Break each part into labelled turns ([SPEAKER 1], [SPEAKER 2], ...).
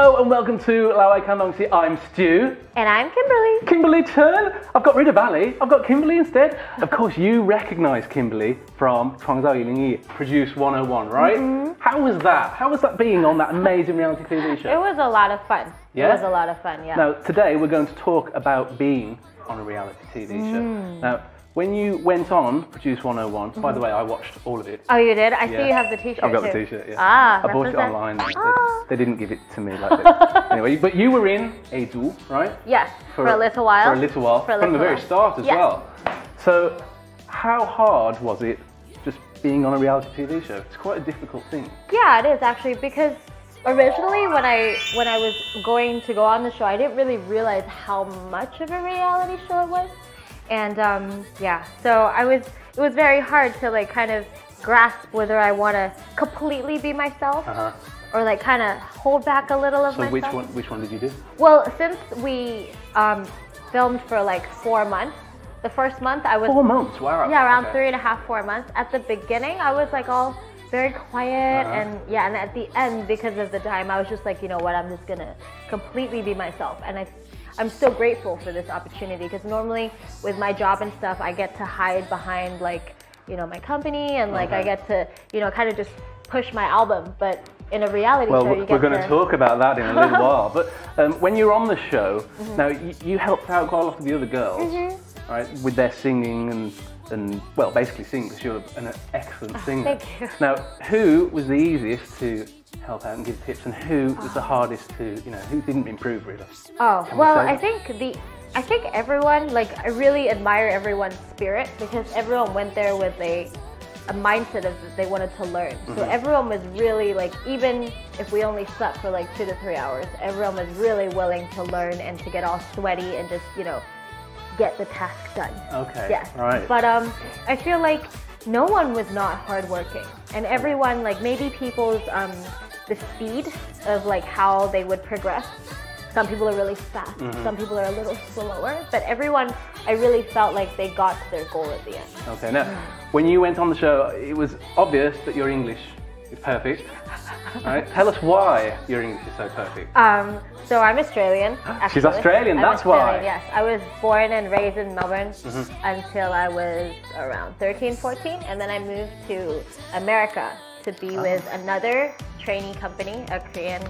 [SPEAKER 1] Hello and welcome to Lawai Kandongsi. I'm Stu.
[SPEAKER 2] And I'm Kimberley.
[SPEAKER 1] Kimberley Chen. I've got rid of Ali. I've got Kimberley instead. Of course, you recognise Kimberley from 创造101 Produce 101, right? How was that? How was that being on that amazing reality TV show?
[SPEAKER 2] It was a lot of fun.
[SPEAKER 1] Yeah?
[SPEAKER 2] It was a lot of fun, yeah.
[SPEAKER 1] Now, today we're going to talk about being on a reality TV show. Now, when you went on Produce 101, by the way, I watched all of it.
[SPEAKER 2] Oh, you did? I see you have the t-shirt.
[SPEAKER 1] I've got
[SPEAKER 2] too.
[SPEAKER 1] the t-shirt, yeah.
[SPEAKER 2] Ah,
[SPEAKER 1] I bought it
[SPEAKER 2] represent.
[SPEAKER 1] online.
[SPEAKER 2] Ah.
[SPEAKER 1] They didn't give it to me like this. Anyway, but you were in A2, right?
[SPEAKER 2] Yes, for a little while.
[SPEAKER 1] For a little while, from the very start as well. So, how hard was it just being on a reality TV show? It's quite a difficult thing.
[SPEAKER 2] Yeah, it is actually, because originally when I was going to go on the show, I didn't really realize how much of a reality show it was. And yeah, so it was very hard to like kind of grasp whether I want to completely be myself or like kind of hold back a little of myself.
[SPEAKER 1] So which one did you do?
[SPEAKER 2] Well, since we filmed for like 4 months, the first month I was
[SPEAKER 1] 4 months, wow.
[SPEAKER 2] Yeah, around 3.5, 4 months. At the beginning, I was like all very quiet and yeah, and at the end, because of the time, I was just like, you know what, I'm just gonna completely be myself. And I'm so grateful for this opportunity, because normally with my job and stuff, I get to hide behind like, you know, my company and like I get to, you know, kind of just push my album. But in a reality show, you get
[SPEAKER 1] we're going to talk about that in a little while. But when you're on the show, now you helped out quite a lot of the other girls, right, with their singing and well, basically singing, because you're an excellent singer.
[SPEAKER 2] Thank you.
[SPEAKER 1] Now, who was the easiest to help out and give tips, and who was the hardest to, you know, who didn't improve really?
[SPEAKER 2] Oh, well, I think everyone, like, I really admire everyone's spirit, because everyone went there with a mindset of that they wanted to learn. So everyone was really like, even if we only slept for like 2 to 3 hours, everyone was really willing to learn and to get all sweaty and just, you know, get the task done.
[SPEAKER 1] Okay.
[SPEAKER 2] Yes.
[SPEAKER 1] Right.
[SPEAKER 2] But I feel like no one was not hardworking, and everyone, like, maybe people's the speed of like how they would progress. Some people are really fast, some people are a little slower, but everyone, I really felt like they got to their goal at the end. Okay,
[SPEAKER 1] now, when you went on the show, it was obvious that your English is perfect. Right? Tell us why your English is so perfect.
[SPEAKER 2] So I'm Australian, actually.
[SPEAKER 1] She's Australian, that's why.
[SPEAKER 2] Yes, I was born and raised in Melbourne until I was around 13, 14, and then I moved to America to be with another trainee company, a Korean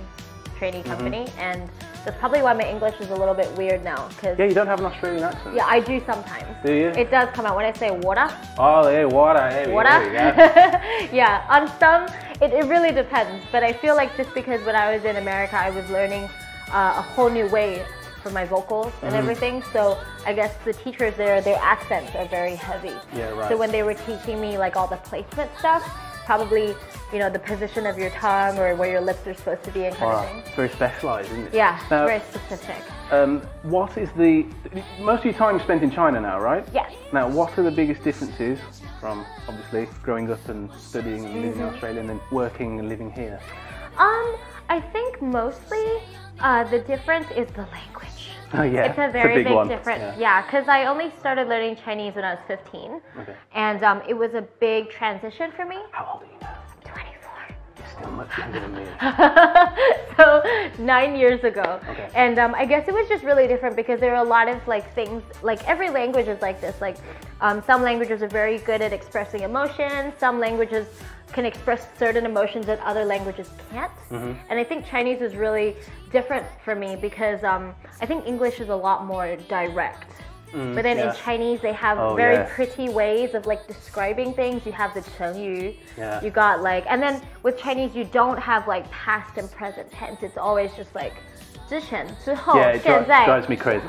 [SPEAKER 2] trainee company, and that's probably why my English is a little bit weird now. Cause
[SPEAKER 1] yeah, you don't have an Australian accent.
[SPEAKER 2] Yeah, I do sometimes.
[SPEAKER 1] Do you?
[SPEAKER 2] It does come out when I say water.
[SPEAKER 1] Oh, yeah, water. Hey,
[SPEAKER 2] water?
[SPEAKER 1] Yeah.
[SPEAKER 2] Yeah, on some, it really depends. But I feel like just because when I was in America, I was learning a whole new way for my vocals and everything. So I guess the teachers there, their accents are very heavy. Yeah, right. So when they were teaching me like all the placement stuff, probably, you know, the position of your tongue or where your lips are supposed to be and kind of thing.
[SPEAKER 1] It's very specialised, isn't it?
[SPEAKER 2] Yeah,
[SPEAKER 1] now,
[SPEAKER 2] very specific.
[SPEAKER 1] What is most of your time spent in China now, right?
[SPEAKER 2] Yes.
[SPEAKER 1] Now, what are the biggest differences from obviously growing up and studying and living in Australia and then working and living here?
[SPEAKER 2] I think mostly the difference is the language.
[SPEAKER 1] Oh yeah,
[SPEAKER 2] it's a very big
[SPEAKER 1] one.
[SPEAKER 2] difference. Yeah, because I only started learning Chinese when I was 15, and it was a big transition for me.
[SPEAKER 1] How old are you now?
[SPEAKER 2] I'm 24.
[SPEAKER 1] You're still much younger than me.
[SPEAKER 2] So 9 years ago, and I guess it was just really different because there are a lot of like things, like every language is like this. Like some languages are very good at expressing emotions. Some languages can express certain emotions that other languages can't. And I think Chinese was really different for me because I think English is a lot more direct. But then in Chinese, they have very pretty ways of like describing things. You have the 成语, you got like, and then with Chinese, you don't have like past and present tense. It's always just like 之前,之后, 现在,
[SPEAKER 1] drives me crazy.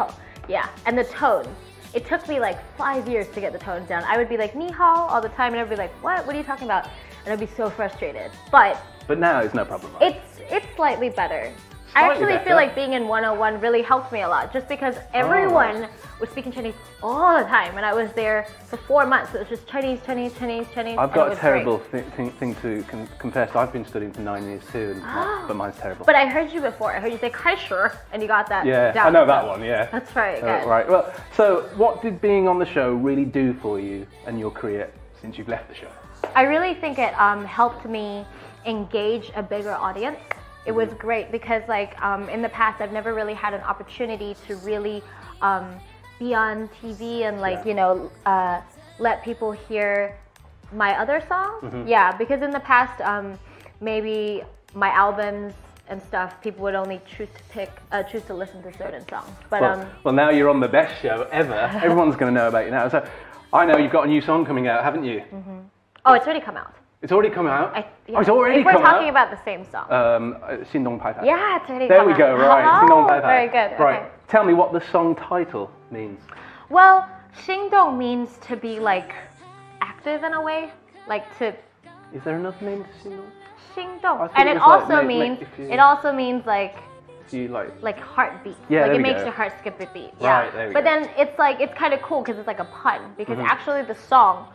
[SPEAKER 2] Yeah, and the tones. It took me like 5 years to get the tones down. I would be like, ni hao all the time, and I'd be like, what are you talking about? And I'd be so frustrated. But
[SPEAKER 1] now it's no problem, right?
[SPEAKER 2] It's slightly better. I actually feel like being in 101 really helped me a lot, just because everyone was speaking Chinese all the time, and I was there for 4 months. It was just Chinese, Chinese, Chinese, Chinese.
[SPEAKER 1] I've got a terrible thing to confess. I've been studying for 9 years too, but mine's terrible.
[SPEAKER 2] But I heard you before. I heard you say 开始, and you got that down.
[SPEAKER 1] I know that one, yeah.
[SPEAKER 2] That's right,
[SPEAKER 1] right. Well, so what did being on the show really do for you and your career since you've left the show?
[SPEAKER 2] I really think it helped me engage a bigger audience. it was great because like in the past I've never really had an opportunity to really be on TV and like let people hear my other songs. Yeah, because in the past maybe my albums and stuff, people would only choose to listen to certain songs. But
[SPEAKER 1] well, now you're on the best show ever. Everyone's going to know about you now. So I know you've got a new song coming out, haven't you?
[SPEAKER 2] Oh, it's already come out.
[SPEAKER 1] It's already come out?
[SPEAKER 2] Yeah.
[SPEAKER 1] Oh, it's already come out?
[SPEAKER 2] If we're talking about the same song.
[SPEAKER 1] 心动拍拍.
[SPEAKER 2] Yeah, it's already
[SPEAKER 1] there
[SPEAKER 2] come
[SPEAKER 1] we
[SPEAKER 2] out.
[SPEAKER 1] go, right. 心动拍拍.
[SPEAKER 2] Very good.
[SPEAKER 1] Right.
[SPEAKER 2] Okay.
[SPEAKER 1] Tell me what the song title means.
[SPEAKER 2] Well, 心动 means to be like active in a way, like to.
[SPEAKER 1] Is there another name to 心动?
[SPEAKER 2] 心动,
[SPEAKER 1] And
[SPEAKER 2] and it also means like.
[SPEAKER 1] You
[SPEAKER 2] like heartbeat.
[SPEAKER 1] Yeah,
[SPEAKER 2] like
[SPEAKER 1] there
[SPEAKER 2] it
[SPEAKER 1] we
[SPEAKER 2] makes
[SPEAKER 1] go.
[SPEAKER 2] your heart skip a beat. Yeah.
[SPEAKER 1] Right, there we
[SPEAKER 2] but
[SPEAKER 1] go.
[SPEAKER 2] then it's kind of cool because it's like a pun because actually the song,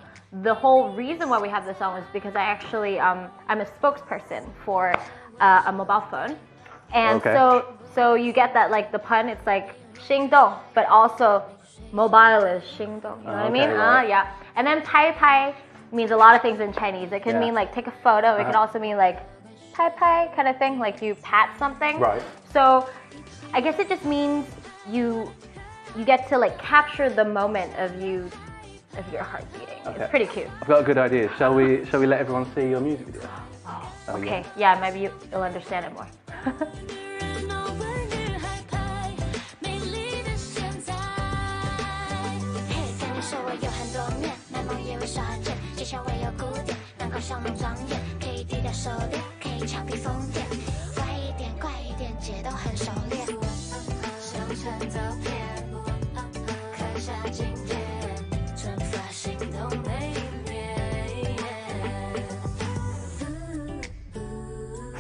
[SPEAKER 2] the whole reason why we have the song is because I actually I'm a spokesperson for a mobile phone, and so you get that like the pun. It's like 心动, but also mobile is 心动. You know what I mean?
[SPEAKER 1] Right.
[SPEAKER 2] Yeah. And then 拍拍 means a lot of things in Chinese. It can mean like take a photo. It can also mean like 拍拍 kind of thing, like you pat something.
[SPEAKER 1] Right.
[SPEAKER 2] So I guess it just means you get to like capture the moment of your heart beating.
[SPEAKER 1] Okay.
[SPEAKER 2] It's pretty cute.
[SPEAKER 1] I've got a good idea. Shall we let everyone see your music video?
[SPEAKER 2] Oh, okay. Yeah, maybe you'll understand it more.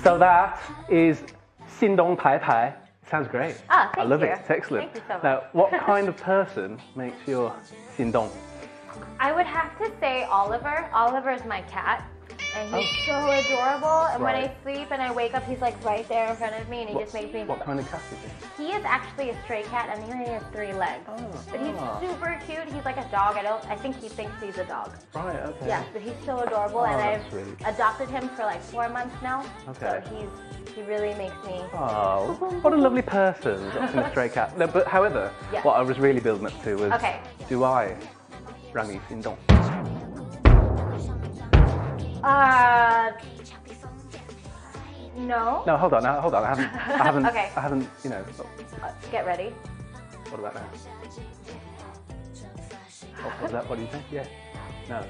[SPEAKER 1] So that is 心动拍拍. Sounds great.
[SPEAKER 2] Ah,
[SPEAKER 1] I love
[SPEAKER 2] you.
[SPEAKER 1] it. It's excellent.
[SPEAKER 2] Thank you so much.
[SPEAKER 1] Now, what kind of person makes your 心动?
[SPEAKER 2] I would have to say Oliver. Oliver is my cat. And he's so adorable. And when I sleep and I wake up, he's like right there in front of me, and he just makes me.
[SPEAKER 1] What kind of cat is he?
[SPEAKER 2] He is actually a stray cat, and he only has 3 legs. But he's super cute. He's like a dog. I think he thinks he's a dog.
[SPEAKER 1] Right. Okay.
[SPEAKER 2] Yes, but he's so adorable, and I've
[SPEAKER 1] sweet.
[SPEAKER 2] adopted him for like 4 months now.
[SPEAKER 1] Okay.
[SPEAKER 2] So he really makes me.
[SPEAKER 1] Oh, what a lovely person. Adopting a stray cat. No, but however, what I was really building up to was, do I 让你心动?
[SPEAKER 2] No.
[SPEAKER 1] No, hold on. I haven't.
[SPEAKER 2] Okay.
[SPEAKER 1] I haven't. You know.
[SPEAKER 2] Get ready.
[SPEAKER 1] What about now? Oh, what's that? What do you think? Yeah. No.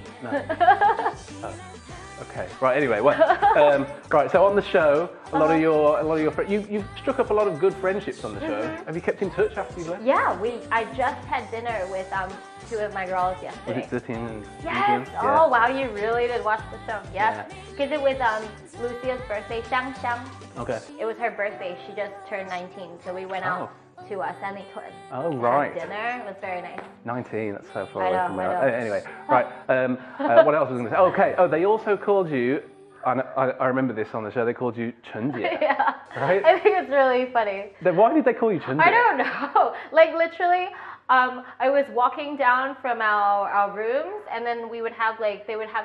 [SPEAKER 1] Oh, okay. Right. Anyway, right. So on the show, a lot of your friends. You've struck up a lot of good friendships on the show. Have you kept in touch after you left?
[SPEAKER 2] Yeah. I just had dinner with 2 of my girls yesterday.
[SPEAKER 1] Was it Justin and
[SPEAKER 2] Yes.
[SPEAKER 1] Yeah.
[SPEAKER 2] Oh wow, you really did watch the show. Yes. Because it was Lucia's birthday. Xiang.
[SPEAKER 1] Okay.
[SPEAKER 2] It was her birthday. She just turned 19, so we went out to Sandy Tour.
[SPEAKER 1] Oh right.
[SPEAKER 2] Had dinner. It was very nice.
[SPEAKER 1] 19. That's so far
[SPEAKER 2] I
[SPEAKER 1] away
[SPEAKER 2] know,
[SPEAKER 1] from
[SPEAKER 2] I
[SPEAKER 1] now.
[SPEAKER 2] know.
[SPEAKER 1] Anyway, right. What else was I going to say? Okay. Oh, they also called you. I remember this on the show. They called you Chen Jie.
[SPEAKER 2] Yeah.
[SPEAKER 1] Right.
[SPEAKER 2] I think it's really funny.
[SPEAKER 1] Then why did they call you Chen Jie?
[SPEAKER 2] I don't know. Like literally, I was walking down from our rooms, and then they would have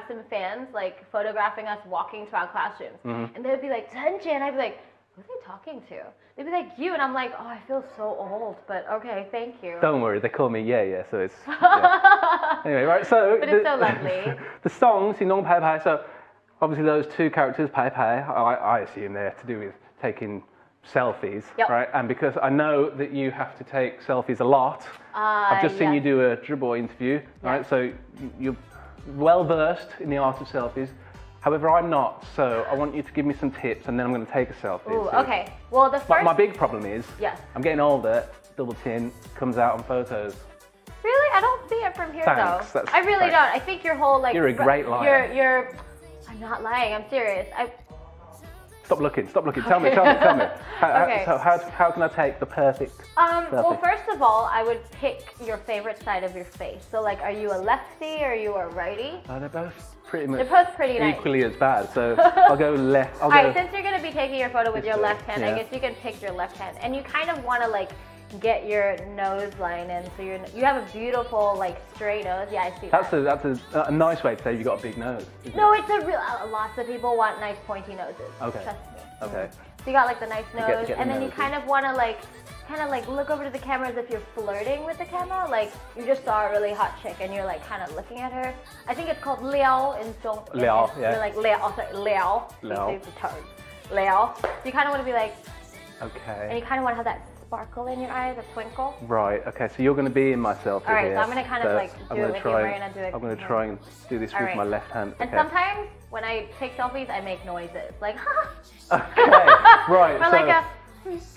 [SPEAKER 2] some fans like photographing us walking to our classrooms, and they would be like Chen Jie, and I'd be like, who are they talking to? They'd be like, you, and I'm like, oh, I feel so old, but okay, thank you.
[SPEAKER 1] Don't worry, they call me yeah, so it's... Yeah. Anyway, right, so...
[SPEAKER 2] But it's so lovely.
[SPEAKER 1] The song, 心动拍拍, so obviously those 2 characters, 拍拍, I assume they're to do with taking selfies, right? And because I know that you have to take selfies a lot, I've just seen you do a Zhibo interview, right? So you're well versed in the art of selfies. However, I'm not, so I want you to give me some tips, and then I'm going to take a selfie.
[SPEAKER 2] Ooh, okay. Well, the first...
[SPEAKER 1] My big problem is, I'm getting older, double chin comes out on photos.
[SPEAKER 2] Really? I don't see it from here,
[SPEAKER 1] Thanks.
[SPEAKER 2] though. I really don't. I think your whole, like...
[SPEAKER 1] You're a great liar.
[SPEAKER 2] I'm not lying. I'm serious.
[SPEAKER 1] Stop looking. Tell me. How can I take the perfect selfie?
[SPEAKER 2] Well, first of all, I would pick your favorite side of your face. So, like, are you a lefty or are you a righty?
[SPEAKER 1] They're both pretty much equally as bad. So I'll go left.
[SPEAKER 2] All right, since you're going to be taking your photo with your left hand, I guess you can pick your left hand. And you kind of want to, like, get your nose line in, so you have a beautiful, like, straight nose. Yeah, I see that.
[SPEAKER 1] That's a nice way to say you've got a big nose.
[SPEAKER 2] No, it's a real. Lots of people want nice pointy noses.
[SPEAKER 1] Okay.
[SPEAKER 2] Trust me.
[SPEAKER 1] Okay.
[SPEAKER 2] So you got like the nice nose,
[SPEAKER 1] get
[SPEAKER 2] and
[SPEAKER 1] the
[SPEAKER 2] then you
[SPEAKER 1] nose.
[SPEAKER 2] kind of want to like look over to the camera as if you're flirting with the camera. Like you just saw a really hot chick and you're like kind of looking at her. I think it's called liao in Zhong.
[SPEAKER 1] Liao, yeah.
[SPEAKER 2] You're like liao, oh, sorry, liao.
[SPEAKER 1] Liao.
[SPEAKER 2] You say the toes. Liao. So you kind of want to be like,
[SPEAKER 1] Okay.
[SPEAKER 2] and you kind of want to have that sparkle in your eye, the twinkle.
[SPEAKER 1] Right, okay, so you're going to be in my selfie
[SPEAKER 2] All right,
[SPEAKER 1] here.
[SPEAKER 2] so I'm going to kind of like do it with you. We're going to do it.
[SPEAKER 1] I'm going to try and do this with my left hand.
[SPEAKER 2] And sometimes when I take selfies, I make noises like,
[SPEAKER 1] Okay, right.
[SPEAKER 2] or like a.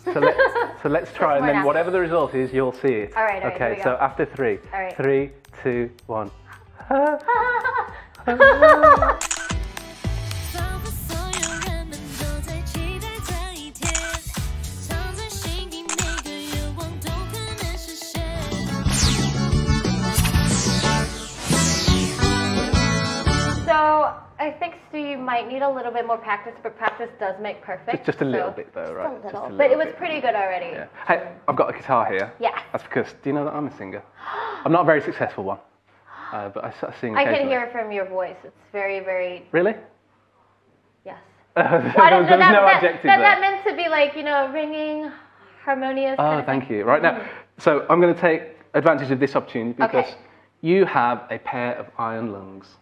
[SPEAKER 1] So let's try, and then whatever the result is, you'll see it.
[SPEAKER 2] All right,
[SPEAKER 1] okay, so after 3.
[SPEAKER 2] All right.
[SPEAKER 1] 3, 2, 1.
[SPEAKER 2] So I think you might need a little bit more practice, but practice does make perfect.
[SPEAKER 1] Just a little bit though, right?
[SPEAKER 2] Just a little. But it was pretty good already.
[SPEAKER 1] Yeah. Hey, I've got a guitar here.
[SPEAKER 2] Yeah.
[SPEAKER 1] That's because, do you know that I'm a singer? I'm not a very successful one, but I sing
[SPEAKER 2] I
[SPEAKER 1] occasionally.
[SPEAKER 2] can hear it from your voice. It's very, very...
[SPEAKER 1] Really?
[SPEAKER 2] Yes.
[SPEAKER 1] There was no adjective there.
[SPEAKER 2] That meant to be like, you know, ringing, harmonious.
[SPEAKER 1] Oh, thank you. Right now, so I'm going to take advantage of this opportunity because you have a pair of iron lungs.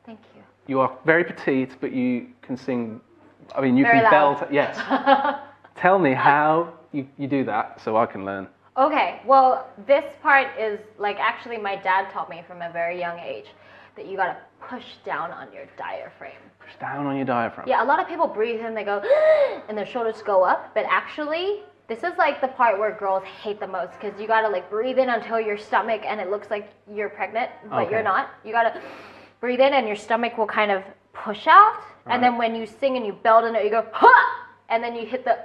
[SPEAKER 2] Thank you.
[SPEAKER 1] You are very petite, but you can sing. I mean, you
[SPEAKER 2] very
[SPEAKER 1] can
[SPEAKER 2] loud.
[SPEAKER 1] belt. Yes. Tell me how you do that, so I can learn.
[SPEAKER 2] Okay. Well, this part is like actually my dad taught me from a very young age that you gotta push down on your diaphragm.
[SPEAKER 1] Push down on your diaphragm.
[SPEAKER 2] Yeah. A lot of people breathe in, they go, and their shoulders go up, but actually. This is like the part where girls hate the most because you gotta like breathe in until your stomach and it looks like you're pregnant, but you're not. You gotta breathe in and your stomach will kind of push out. Right. And then when you sing and you belt in it, you go, ha! And then you hit the,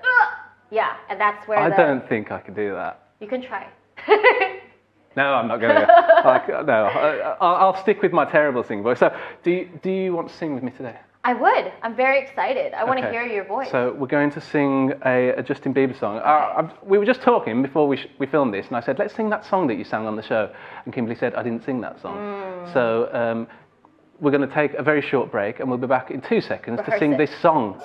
[SPEAKER 2] yeah, and that's where
[SPEAKER 1] I don't think I could do that.
[SPEAKER 2] You can try.
[SPEAKER 1] No, I'm not going to. No, I'll stick with my terrible singing voice. So, do you want to sing with me today?
[SPEAKER 2] I would. I'm very excited. I want to hear your voice.
[SPEAKER 1] So we're going to sing a Justin Bieber song. Okay. We were just talking before we filmed this, and I said, let's sing that song that you sang on the show. And Kimberley said, I didn't sing that song. So we're going to take a very short break, and we'll be back in 2 seconds to sing this song.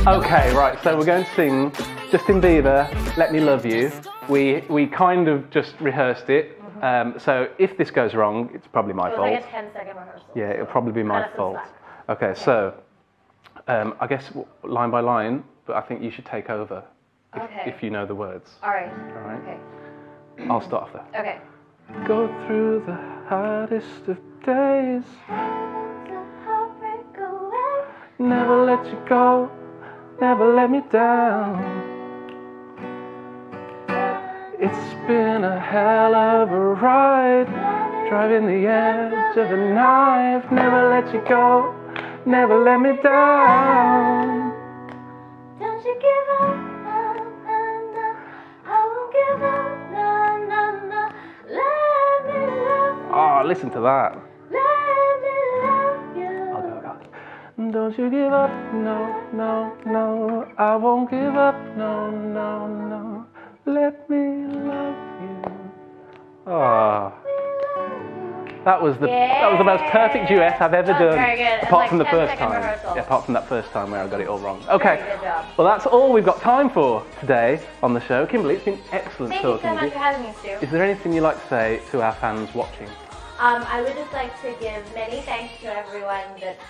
[SPEAKER 1] Okay, right, so we're going to sing Justin Bieber, Let Me Love You. We kind of just rehearsed it, so if this goes wrong, it's probably my fault.
[SPEAKER 2] It was like a 10-second rehearsal.
[SPEAKER 1] Yeah, it'll probably be my fault. Okay, so I guess line by line, but I think you should take over if you know the words.
[SPEAKER 2] All right.
[SPEAKER 1] Okay. I'll start off there.
[SPEAKER 2] Okay.
[SPEAKER 1] Go through the hardest of days, never let you go. Never let me down. It's been a hell of a ride, driving the edge of a knife. Never let you go, never let me down.
[SPEAKER 2] Don't you give up, no, no, no. I won't give up, no, no, no. Let me love you.
[SPEAKER 1] Oh, listen to that.
[SPEAKER 2] Let me love you.
[SPEAKER 1] I'll go. Don't you give up, no, no, no. I won't give up, no, no, no. Let me love you. Oh. That was the most perfect duet I've ever done.
[SPEAKER 2] Very good.
[SPEAKER 1] Apart from the first time. Yeah, apart from that first time where I got it all wrong. Okay.
[SPEAKER 2] Very good job.
[SPEAKER 1] Well, that's all we've got time for today on the show. Kimberley, it's been excellent talking to you.
[SPEAKER 2] Thank you so much for having me, Stu.
[SPEAKER 1] Is there anything you'd like to say to our fans watching?
[SPEAKER 2] I would just like to give many thanks to everyone that's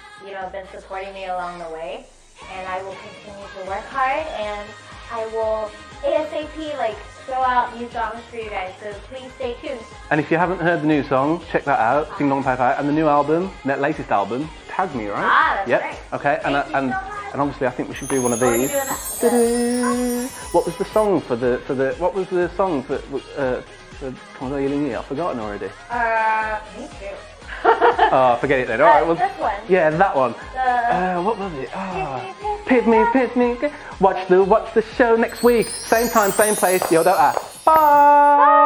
[SPEAKER 2] been supporting me along the way, and I will continue to work hard, and I will ASAP throw out new songs for you guys. So please stay tuned.
[SPEAKER 1] And if you haven't heard the new song, check that out.心动拍拍, and the new album, that latest album. Tag me, right?
[SPEAKER 2] Ah, that's right.
[SPEAKER 1] Okay, and obviously I think we should do one of these. What was the song for the? What was the song for? 创造101, I've forgotten already.
[SPEAKER 2] Me too.
[SPEAKER 1] Oh, forget it then. All right, well,
[SPEAKER 2] this one.
[SPEAKER 1] Yeah, that one. What was it? Pit me. Watch the show next week. Same time, same place. Bye.